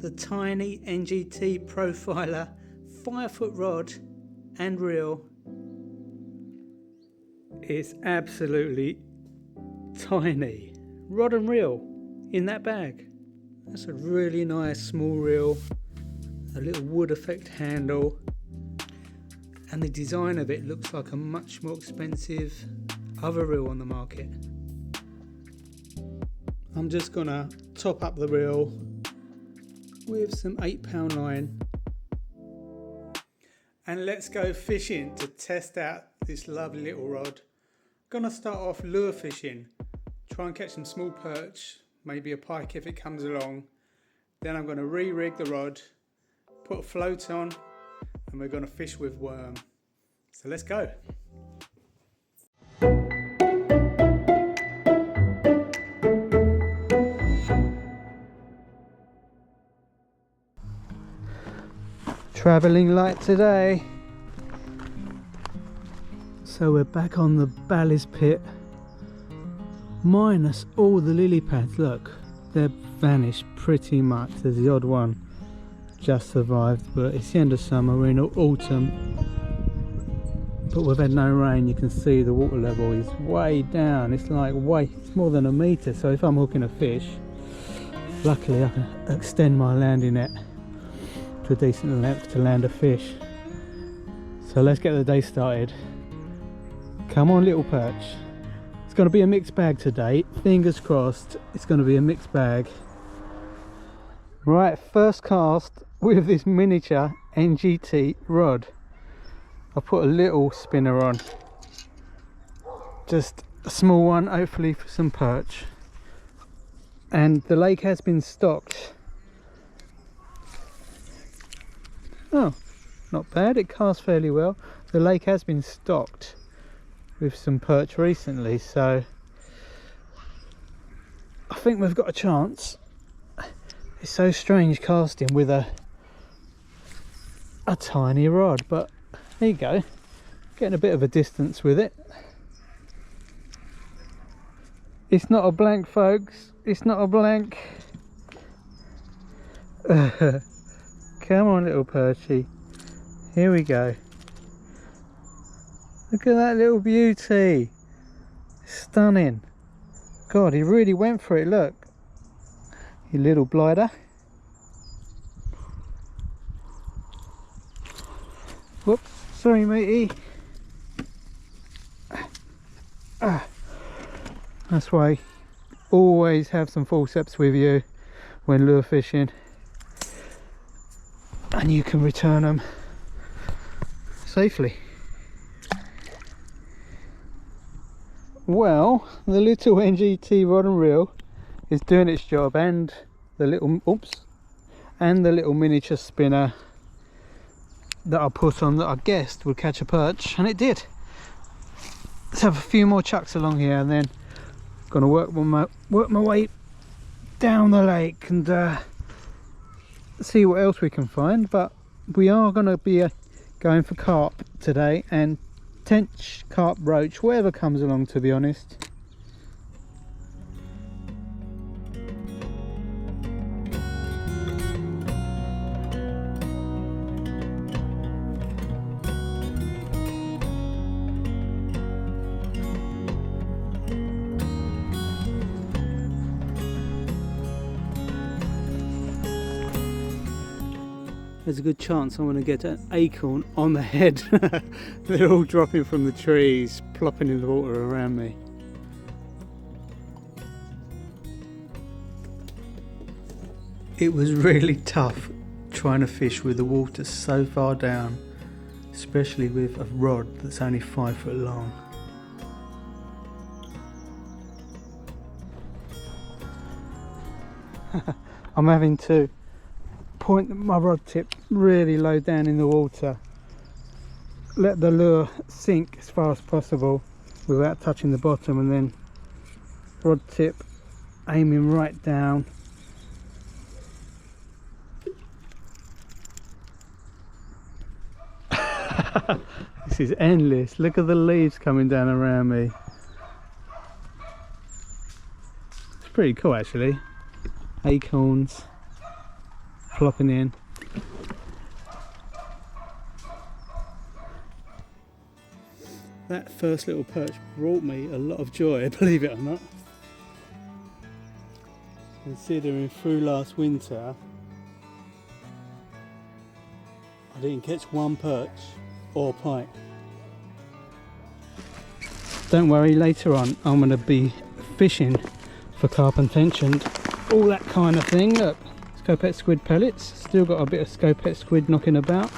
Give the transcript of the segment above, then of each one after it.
the tiny NGT Profiler 5-foot rod and reel. It's absolutely tiny. Rod and reel in that bag. That's a really nice small reel, a little wood effect handle, and the design of it looks like a much more expensive other reel on the market. I'm just gonna top up the reel with some 8-pound line, and let's go fishing to test out this lovely little rod. Gonna start off lure fishing, try and catch some small perch, maybe a pike if it comes along. Then I'm gonna re-rig the rod, put a float on, and we're gonna fish with worm. So let's go. Travelling light today. So we're back on the ballast pit, minus all the lily pads. Look, they've vanished pretty much. There's the odd one just survived, but it's the end of summer, we're in autumn, but we've had no rain. You can see the water level is way down. It's like it's more than a metre. So if I'm hooking a fish, luckily I can extend my landing net to a decent length to land a fish. So let's get the day started. Come on, little perch. It's going to be a mixed bag today. Fingers crossed it's going to be a mixed bag. Right, first cast with this miniature NGT rod. I put a little spinner on, just a small one, hopefully for some perch. And the lake has been stocked. Oh, not bad, it casts fairly well. The lake has been stocked with some perch recently, so I think we've got a chance. It's so strange casting with a tiny rod, but there you go, getting a bit of a distance with it. It's not a blank, folks, it's not a blank. Come on, little perchy, here we go. Look at that little beauty, stunning. God, he really went for it. Look, you little blighter. Whoops, sorry matey. That's why always have some forceps with you when lure fishing, and you can return them safely. Well, the little NGT rod and reel is doing its job, and the little miniature spinner that I put on that I guessed would catch a perch, and it did. Let's have a few more chucks along here, and then I'm gonna work my way down the lake and see what else we can find. But we are gonna be going for carp today, and tench, carp, roach, whatever comes along, to be honest. There's a good chance I'm going to get an acorn on the head. They're all dropping from the trees, plopping in the water around me. It was really tough trying to fish with the water so far down, especially with a rod that's only 5 foot long. I'm having to point my rod tip really low down in the water, let the lure sink as far as possible without touching the bottom, and then rod tip aiming right down. This is endless. Look at the leaves coming down around me. It's pretty cool actually. Acorns. plopping in. That first little perch brought me a lot of joy, believe it or not. Considering through last winter I didn't catch one perch or pike. Don't worry, later on I'm going to be fishing for carp and tench and all that kind of thing. Look, scopehead squid pellets, still got a bit of scopehead squid knocking about.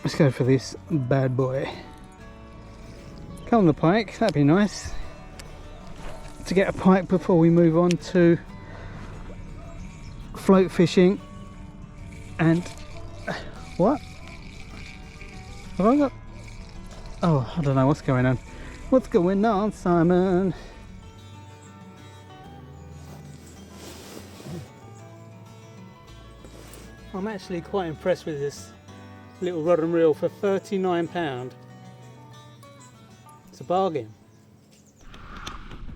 Let's go for this bad boy. Come on the pike, that'd be nice to get a pike before we move on to float fishing. And what have I got? Oh, I don't know what's going on. What's going on, Simon? I'm actually quite impressed with this little rod and reel for £39. It's a bargain.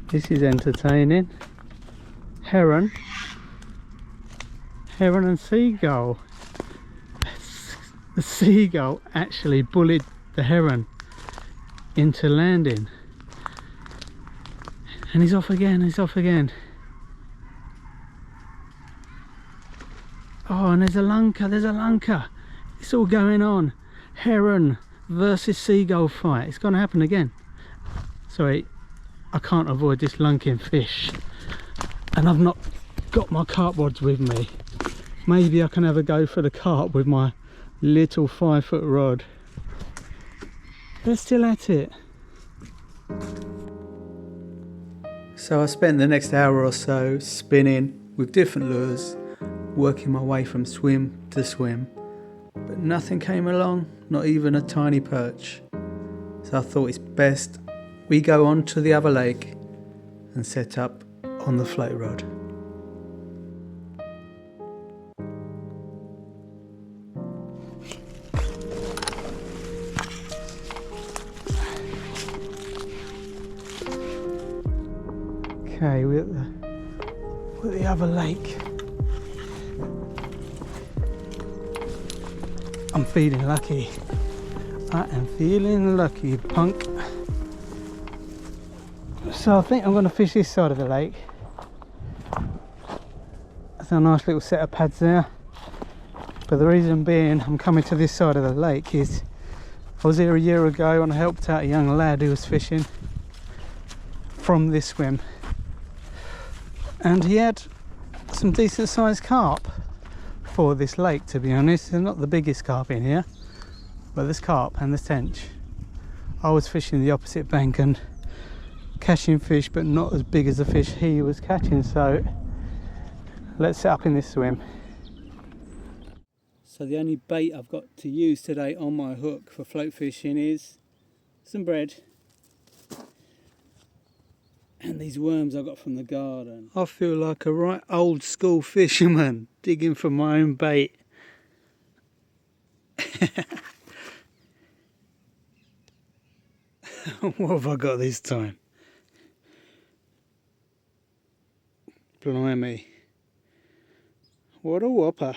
This is entertaining. Heron and seagull. The seagull actually bullied the heron into landing. And he's off again, he's off again. Oh, and there's a lunker. It's all going on. Heron versus seagull fight. It's going to happen again. Sorry, I can't avoid this lunking fish. And I've not got my carp rods with me. Maybe I can have a go for the carp with my little 5-foot rod. They're still at it. So I spent the next hour or so spinning with different lures, working my way from swim to swim, but nothing came along, not even a tiny perch. So I thought it's best we go on to the other lake and set up on the float rod. Okay, we're at the other lake. I'm feeling lucky. I am feeling lucky, punk. So I think I'm going to fish this side of the lake. There's a nice little set of pads there. But the reason being I'm coming to this side of the lake is I was here a year ago and I helped out a young lad who was fishing from this swim. And he had some decent sized carp for this lake, to be honest. They're not the biggest carp in here, but there's carp and there's tench. I was fishing the opposite bank and catching fish, but not as big as the fish he was catching, so let's set up in this swim. So the only bait I've got to use today on my hook for float fishing is some bread and these worms I got from the garden. I feel like a right old school fisherman digging for my own bait. What have I got this time? Blimey. What a whopper.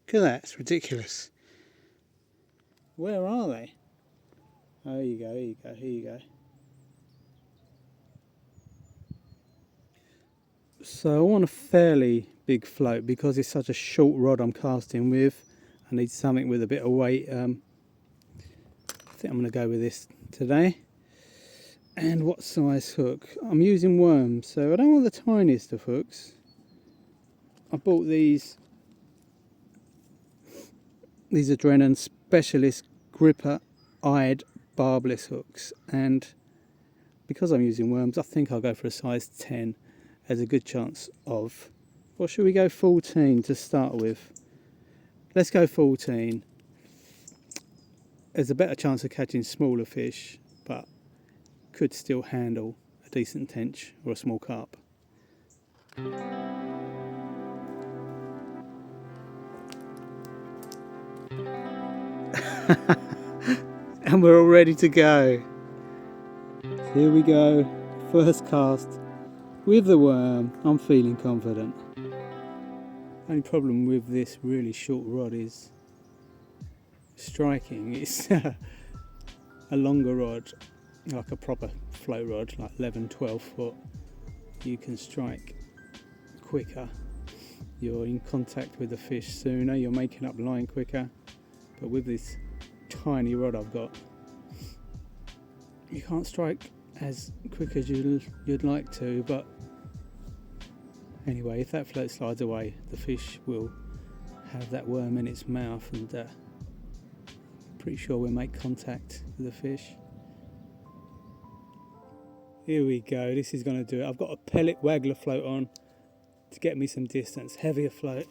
Look at that, it's ridiculous. Where are they? Oh, here you go, here you go, here you go. So I want a fairly big float because it's such a short rod I'm casting with. I need something with a bit of weight. I think I'm going to go with this today. And what size hook? I'm using worms, so I don't want the tiniest of hooks. I bought these are Drennan Specialist Gripper Eyed Barbless hooks, and because I'm using worms I think I'll go for a size 10. There's a good chance of, or should we go 14 to start with? Let's go 14. There's a better chance of catching smaller fish, but could still handle a decent tench or a small carp. And we're all ready to go. Here we go, first cast with the worm. I'm feeling confident. Only problem with this really short rod is striking. It's a longer rod, like a proper float rod, like 11-12 foot. You can strike quicker, you're in contact with the fish sooner, you're making up line quicker. But with this tiny rod I've got, you can't strike as quick as you'd like to. But anyway, if that float slides away, the fish will have that worm in its mouth, and pretty sure we'll make contact with the fish. Here we go, this is going to do it. I've got a pellet waggler float on to get me some distance, heavier float.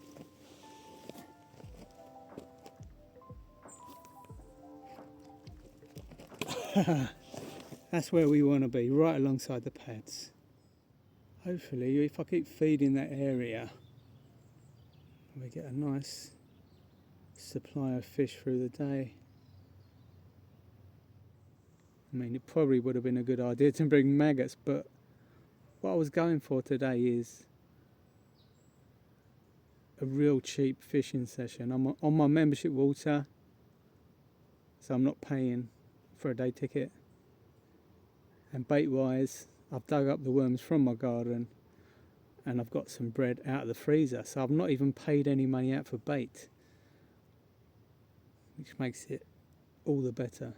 That's where we want to be, right alongside the pads. Hopefully, if I keep feeding that area, we get a nice supply of fish through the day. I mean, it probably would have been a good idea to bring maggots, but what I was going for today is a real cheap fishing session. I'm on my membership water, so I'm not paying for a day ticket. And bait wise, I've dug up the worms from my garden and I've got some bread out of the freezer, so I've not even paid any money out for bait, which makes it all the better.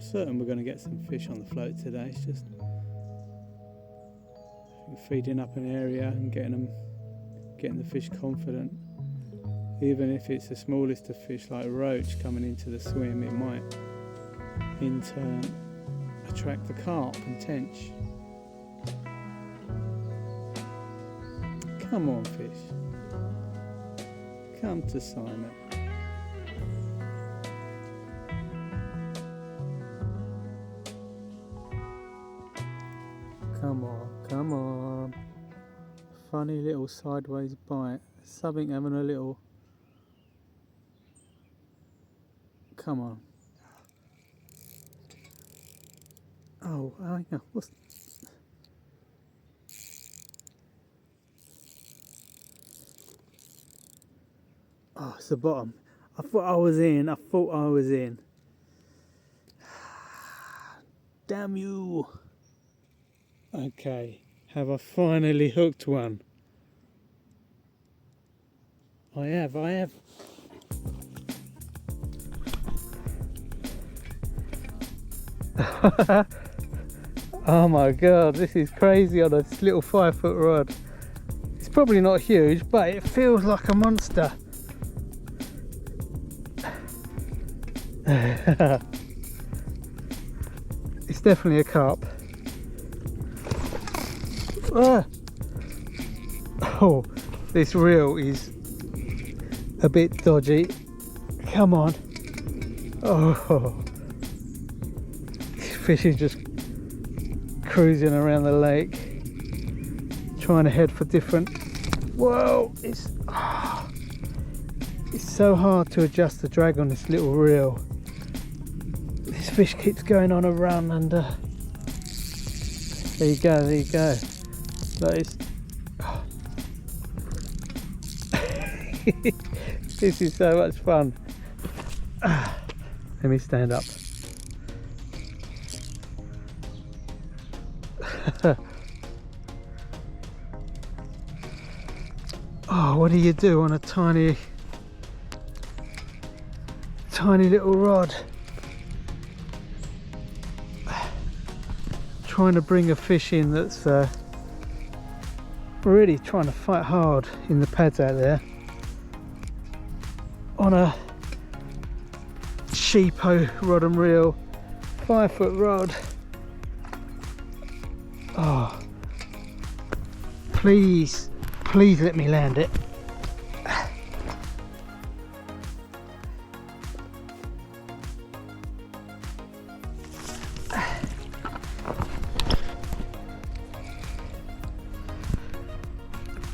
Certain we're going to get some fish on the float today. It's just feeding up an area and getting the fish confident. Even if it's the smallest of fish like roach coming into the swim, it might in turn attract the carp and tench. Come on, fish, come to Simon. Come on, come on. Funny little sideways bite. Something having a little... Come on. Oh, hang on. What's... Oh, it's the bottom. I thought I was in. Damn you. Okay, have I finally hooked one? I have. Oh my god, this is crazy on this little 5-foot rod. It's probably not huge, but it feels like a monster. It's definitely a carp. Oh, this reel is a bit dodgy. Come on. Oh, this fish is just cruising around the lake, trying to head for different... Whoa, it's so hard to adjust the drag on this little reel. This fish keeps going on a run, and there you go. That is... This is so much fun. Let me stand up. Oh, what do you do on a tiny little rod? Trying to bring a fish in that's really trying to fight hard in the pads out there on a cheapo rod and reel 5-foot rod. Oh, please let me land it.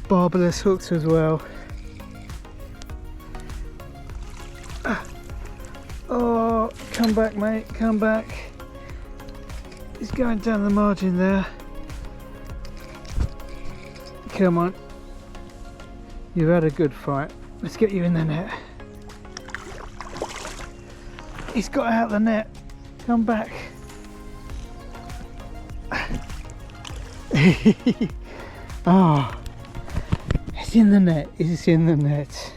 Barbless hooks as well. Oh, come back, mate, come back. He's going down the margin there. Come on. You've had a good fight. Let's get you in the net. He's got out the net. Come back. Oh, it's in the net. It's in the net.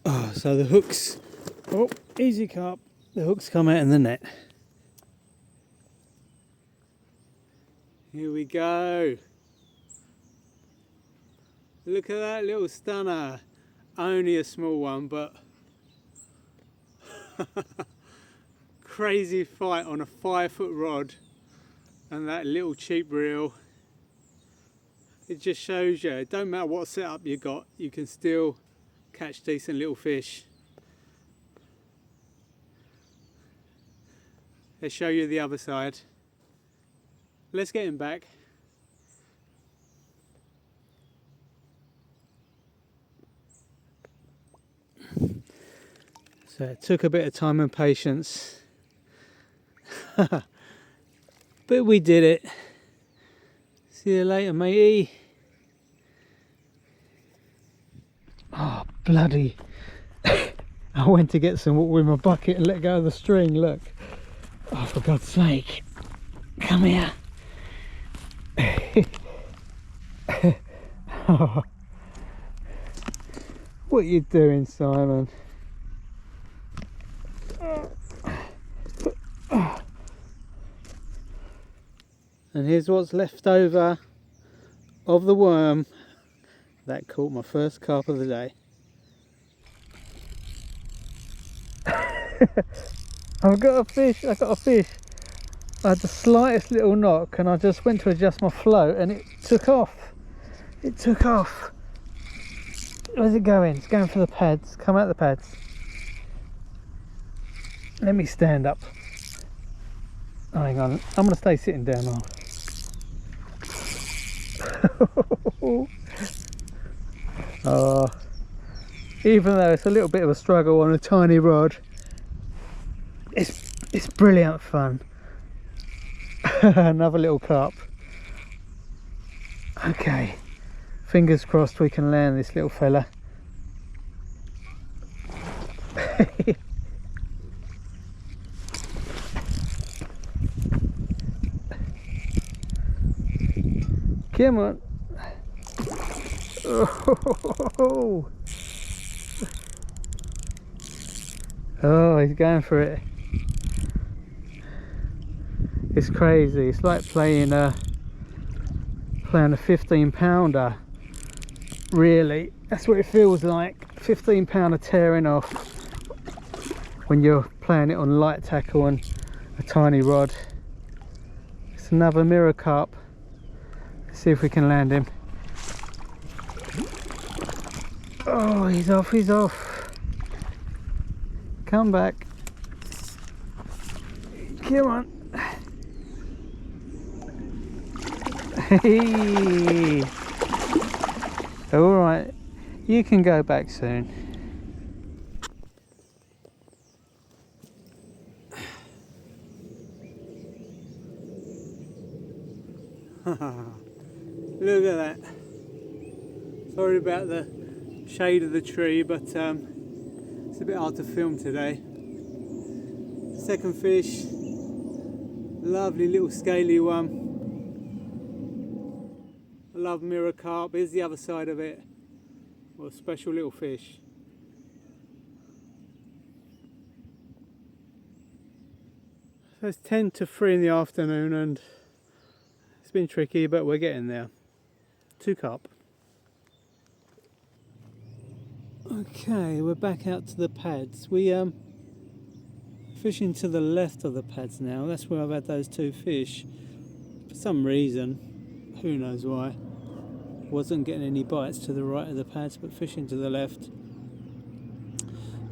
Oh, so the hooks. Oh, easy carp. The hooks come out in the net. Here we go. Look at that little stunner. Only a small one, but crazy fight on a 5-foot rod and that little cheap reel. It just shows you, it don't matter what setup you got, you can still catch decent little fish. Let's show you the other side. Let's get him back. So it took a bit of time and patience, but we did it. See you later, matey. Oh, bloody. I went to get some water with my bucket and let go of the string, look. Oh, for God's sake. Come here. Oh. What are you doing, Simon? And here's what's left over of the worm that caught my first carp of the day. I've got a fish, I had the slightest little knock and I just went to adjust my float and it took off. It took off. Where's it going? It's going for the pads. Come out the pads. Let me stand up. Oh, hang on, I'm going to stay sitting down now. Oh, even though it's a little bit of a struggle on a tiny rod, it's brilliant fun. Another little carp. Okay, fingers crossed we can land this little fella. Come on. Oh. Oh, he's going for it. It's crazy. It's like playing a 15-pounder. Really, that's what it feels like. 15-pounder tearing off when you're playing it on light tackle and a tiny rod. It's another mirror carp. See if we can land him. Oh, he's off, he's off. Come back. Come on. Hey. All right, you can go back soon. Look at that. Sorry about the shade of the tree, but it's a bit hard to film today. Second fish, lovely little scaly one. I love mirror carp. Here's the other side of it. What a special little fish. So it's 10 to 3 in the afternoon and it's been tricky, but we're getting there. 2 carp. Okay, we're back out to the pads. We fishing to the left of the pads now. That's where I've had those 2 fish. For some reason, who knows why, wasn't getting any bites to the right of the pads, but fishing to the left.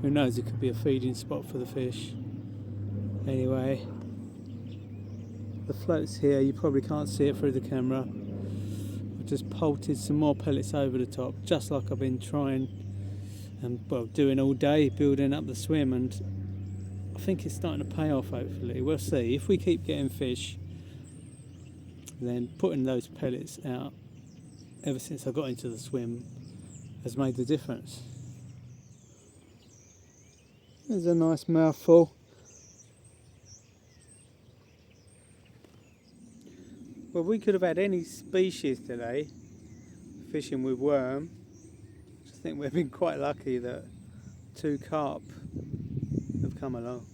Who knows, it could be a feeding spot for the fish. Anyway, the float's here. You probably can't see it through the camera. I've just bolted some more pellets over the top, just like I've been trying and well doing all day, building up the swim, and think it's starting to pay off, hopefully. We'll see. If we keep getting fish, then putting those pellets out ever since I got into the swim has made the difference. There's a nice mouthful. Well, we could have had any species today fishing with worm. I think we've been quite lucky that 2 carp have come along.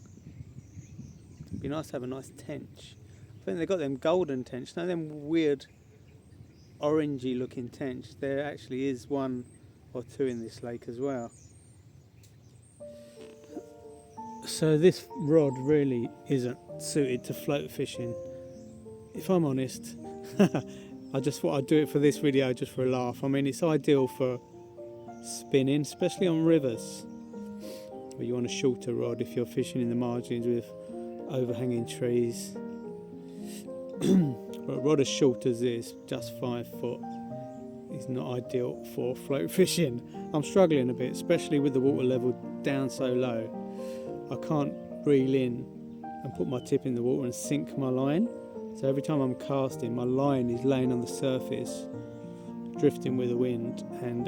It'd be nice to have a nice tench. I think they've got them golden tench, no, them weird orangey looking tench. There actually is 1 or 2 in this lake as well. So this rod really isn't suited to float fishing, if I'm honest. I just thought I'd do it for this video just for a laugh. I mean, it's ideal for spinning, especially on rivers where you want a shorter rod if you're fishing in the margins with overhanging trees. But a rod as short as this, just 5 foot, is not ideal for float fishing. I'm struggling a bit, especially with the water level down so low. I can't reel in and put my tip in the water and sink my line. So every time I'm casting, my line is laying on the surface, drifting with the wind and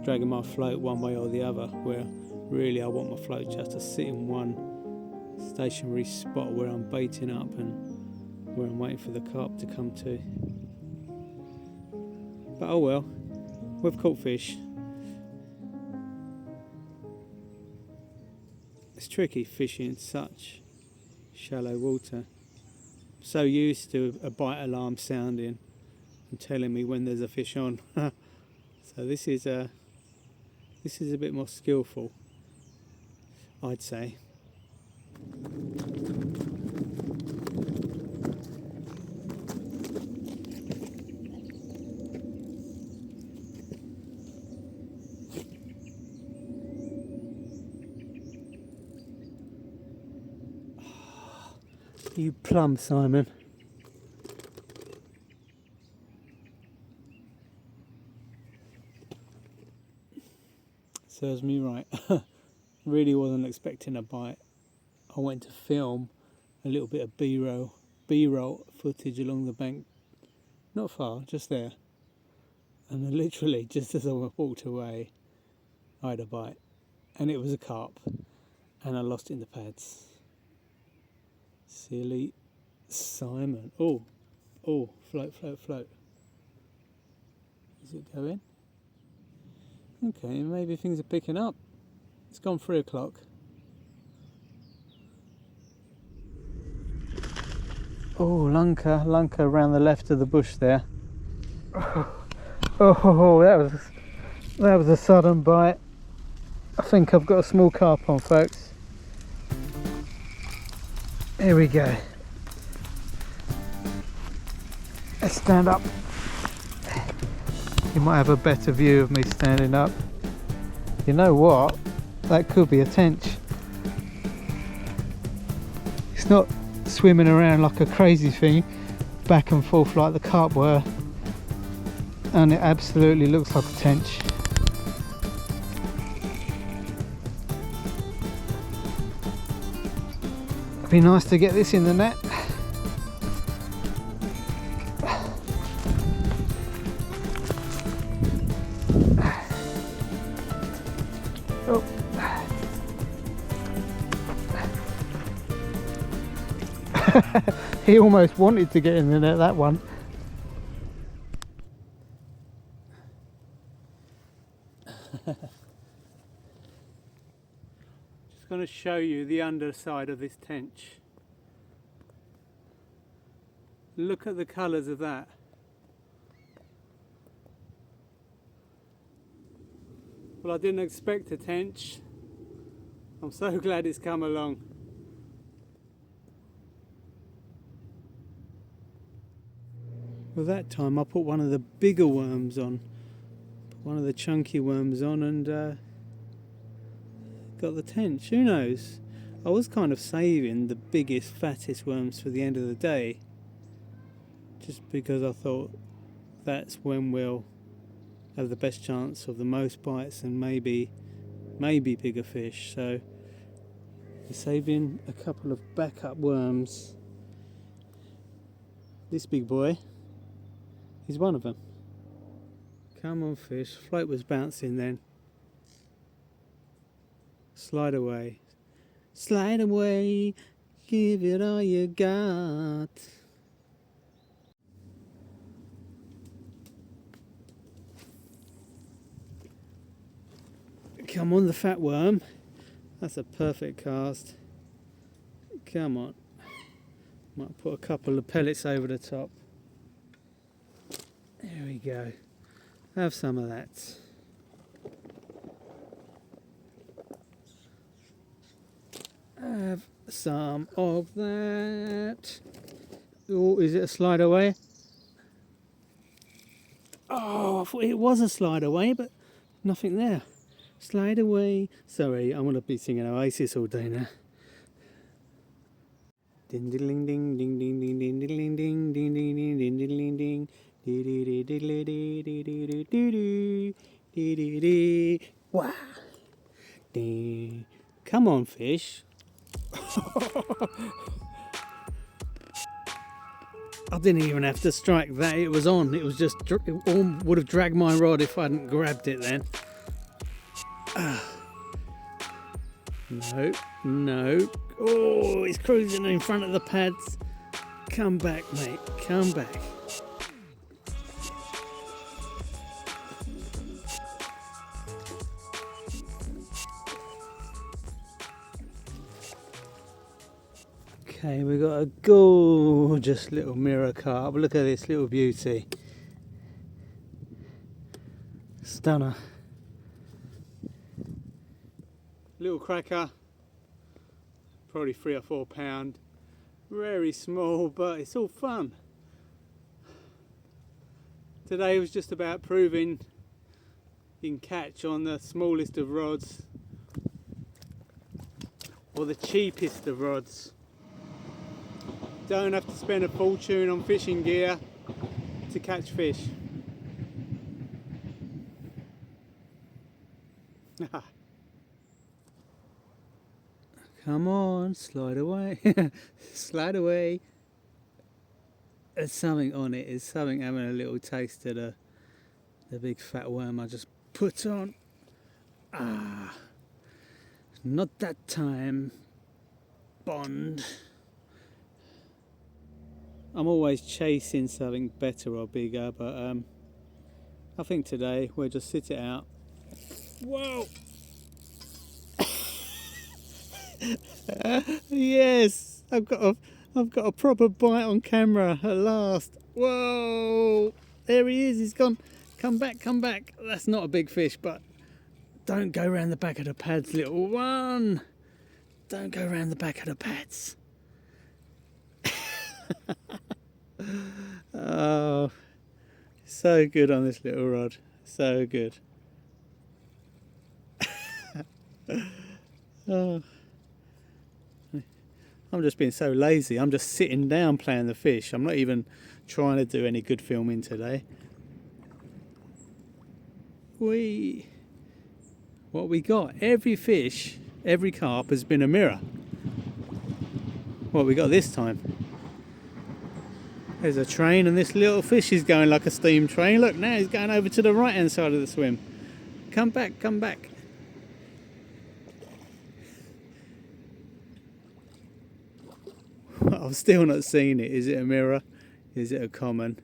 dragging my float one way or the other, where really I want my float just to sit in one stationary spot where I'm baiting up and where I'm waiting for the carp to come to. But oh well, we've caught fish. It's tricky fishing in such shallow water. I'm so used to a bite alarm sounding and telling me when there's a fish on. So this is a bit more skillful, I'd say. You plum, Simon. Serves me right. Really wasn't expecting a bite. I went to film a little bit of B-roll footage along the bank. Not far, just there. And then literally, just as I walked away, I had a bite. And it was a carp. And I lost it in the pads. Silly Simon. Oh, float, float, float. Is it going? Okay, maybe things are picking up. It's gone 3 o'clock. Oh, lunker around the left of the bush there. Oh, that was a sudden bite. I think I've got a small carp on, folks. Here we go. Let's stand up. You might have a better view of me standing up. You know what? That could be a tench. It's not swimming around like a crazy thing, back and forth like the carp were. And it absolutely looks like a tench. It'd be nice to get this in the net. Oh. He almost wanted to get in the net, that one. Just going to show you the underside of this tench. Look at the colours of that. Well, I didn't expect a tench. I'm so glad it's come along. Well, that time I put one of the bigger worms on, one of the chunky worms on, and got the tench. Who knows? I was kind of saving the biggest, fattest worms for the end of the day, just because I thought that's when we'll have the best chance of the most bites and maybe bigger fish. So We're saving a couple of backup worms. This big boy is one of them. Come on fish, float was bouncing then. Slide away. Slide away, give it all you got. Come on, the fat worm. That's a perfect cast. Come on. Might put a couple of pellets over the top. There we go. Have some of that. Have some of that. Oh, is it a slide away? Oh, I thought it was a slide away, but nothing there. Slide away. Sorry, I'm gonna be singing Oasis all day now. Ding ding ding ding ding ding ding ding ding ding ding ding ding ding ding ding ding ding. Wow. Come on, fish. I didn't even have to strike that, it was on. It was just, it would have dragged my rod if I hadn't grabbed it then. No, no. Oh, it's cruising in front of the pads. Come back, mate, come back. Okay, we've got a gorgeous little mirror carp. Look at this little beauty. Stunner. Little cracker, probably 3 or 4 pound. Very small, but it's all fun. Today was just about proving you can catch on the smallest of rods or the cheapest of rods. Don't have to spend a fortune on fishing gear to catch fish. Come on, slide away. Slide away. There's something on it. There's something having a little taste of the big fat worm I just put on. Ah, not that time, Bond. I'm always chasing something better or bigger, but I think today we'll just sit it out. Whoa! Yes, I've got a proper bite on camera at last. Whoa! There he is. He's gone. Come back, come back. That's not a big fish, but don't go round the back of the pads, little one. Don't go round the back of the pads. Oh, so good on this little rod. So good. Oh. I'm just being so lazy. I'm just sitting down playing the fish. I'm not even trying to do any good filming today. What we got? Every fish, every carp has been a mirror. What we got this time? There's a train and this little fish is going like a steam train. Look, now he's going over to the right hand side of the swim. Come back, come back. I've still not seen it. Is it a mirror? Is it a common?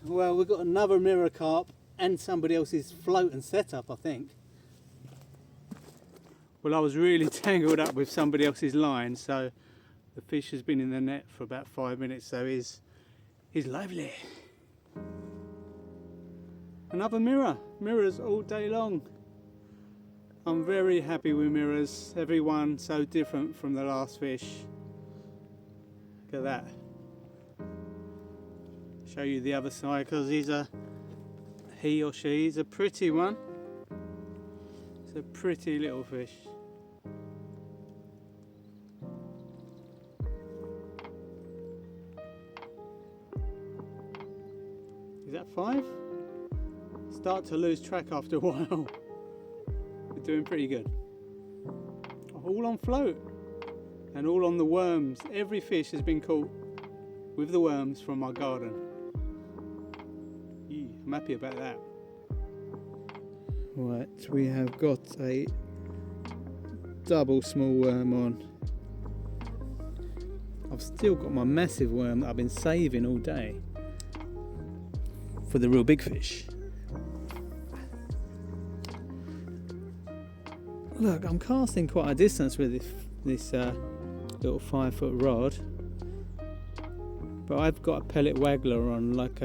Well, we've got another mirror carp and somebody else's float and setup, I think. Well, I was really tangled up with somebody else's line, so the fish has been in the net for about 5 minutes, so he's lively. Another mirror. Mirrors all day long. I'm very happy with mirrors. Every one so different from the last fish. Look at that. Show you the other side because he or she is a pretty one. It's a pretty little fish. Is that 5. Start to lose track after a while. We're doing pretty good. All on float and all on the worms. Every fish has been caught with the worms from my garden. Yeah, I'm happy about that. Right, we have got a double small worm on. I've still got my massive worm that I've been saving all day for the real big fish. Look, I'm casting quite a distance with this little 5-foot rod, but I've got a pellet waggler on, like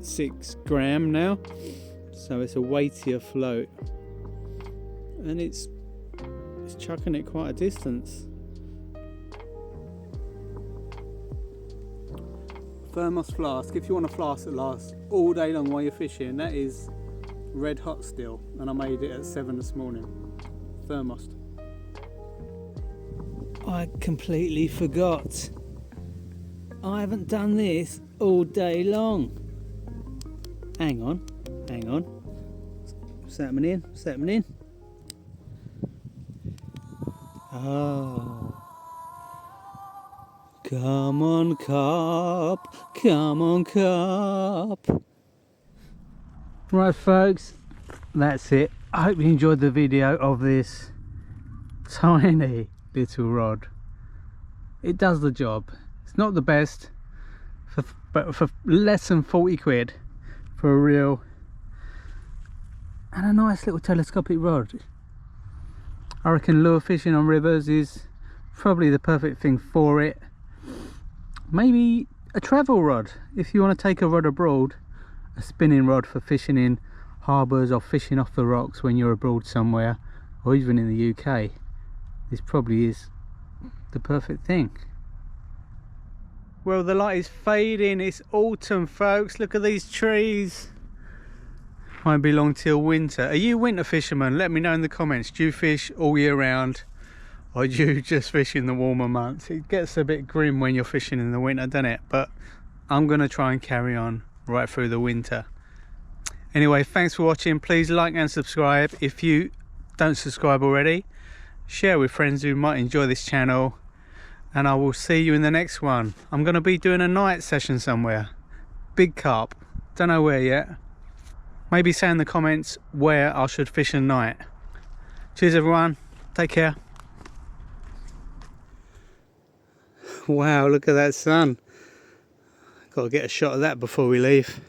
6 gram now, so it's a weightier float, and it's chucking it quite a distance. Thermos flask, if you want a flask that lasts all day long while you're fishing, that is red hot still, and I made it at 7 this morning. Thermos. I completely forgot. I haven't done this all day long. Hang on. What's happening? Oh. Come on, Carp. Come on, Carp. Right, folks, that's it. I hope you enjoyed the video of this tiny little rod. It does the job. It's not the best, but for less than 40 quid for a reel and a nice little telescopic rod, I reckon lure fishing on rivers is probably the perfect thing for it. Maybe a travel rod if you want to take a rod abroad, a spinning rod for fishing in harbours or fishing off the rocks when you're abroad somewhere, or even in the UK. This probably is the perfect thing. Well, the light is fading. It's autumn, folks. Look at these trees. Won't be long till winter. Are you winter fishermen? Let me know in the comments. Do you fish all year round, or do you just fish in the warmer months? It gets a bit grim when you're fishing in the winter, doesn't it? But I'm going to try and carry on right through the winter. Anyway, thanks for watching. Please like and subscribe if you don't subscribe already. Share with friends who might enjoy this channel, and I will see you in the next one. I'm going to be doing a night session somewhere. Big carp. Don't know where yet. Maybe say in the comments where I should fish at night. Cheers everyone. Take care. Wow, look at that sun. Got to get a shot of that before we leave.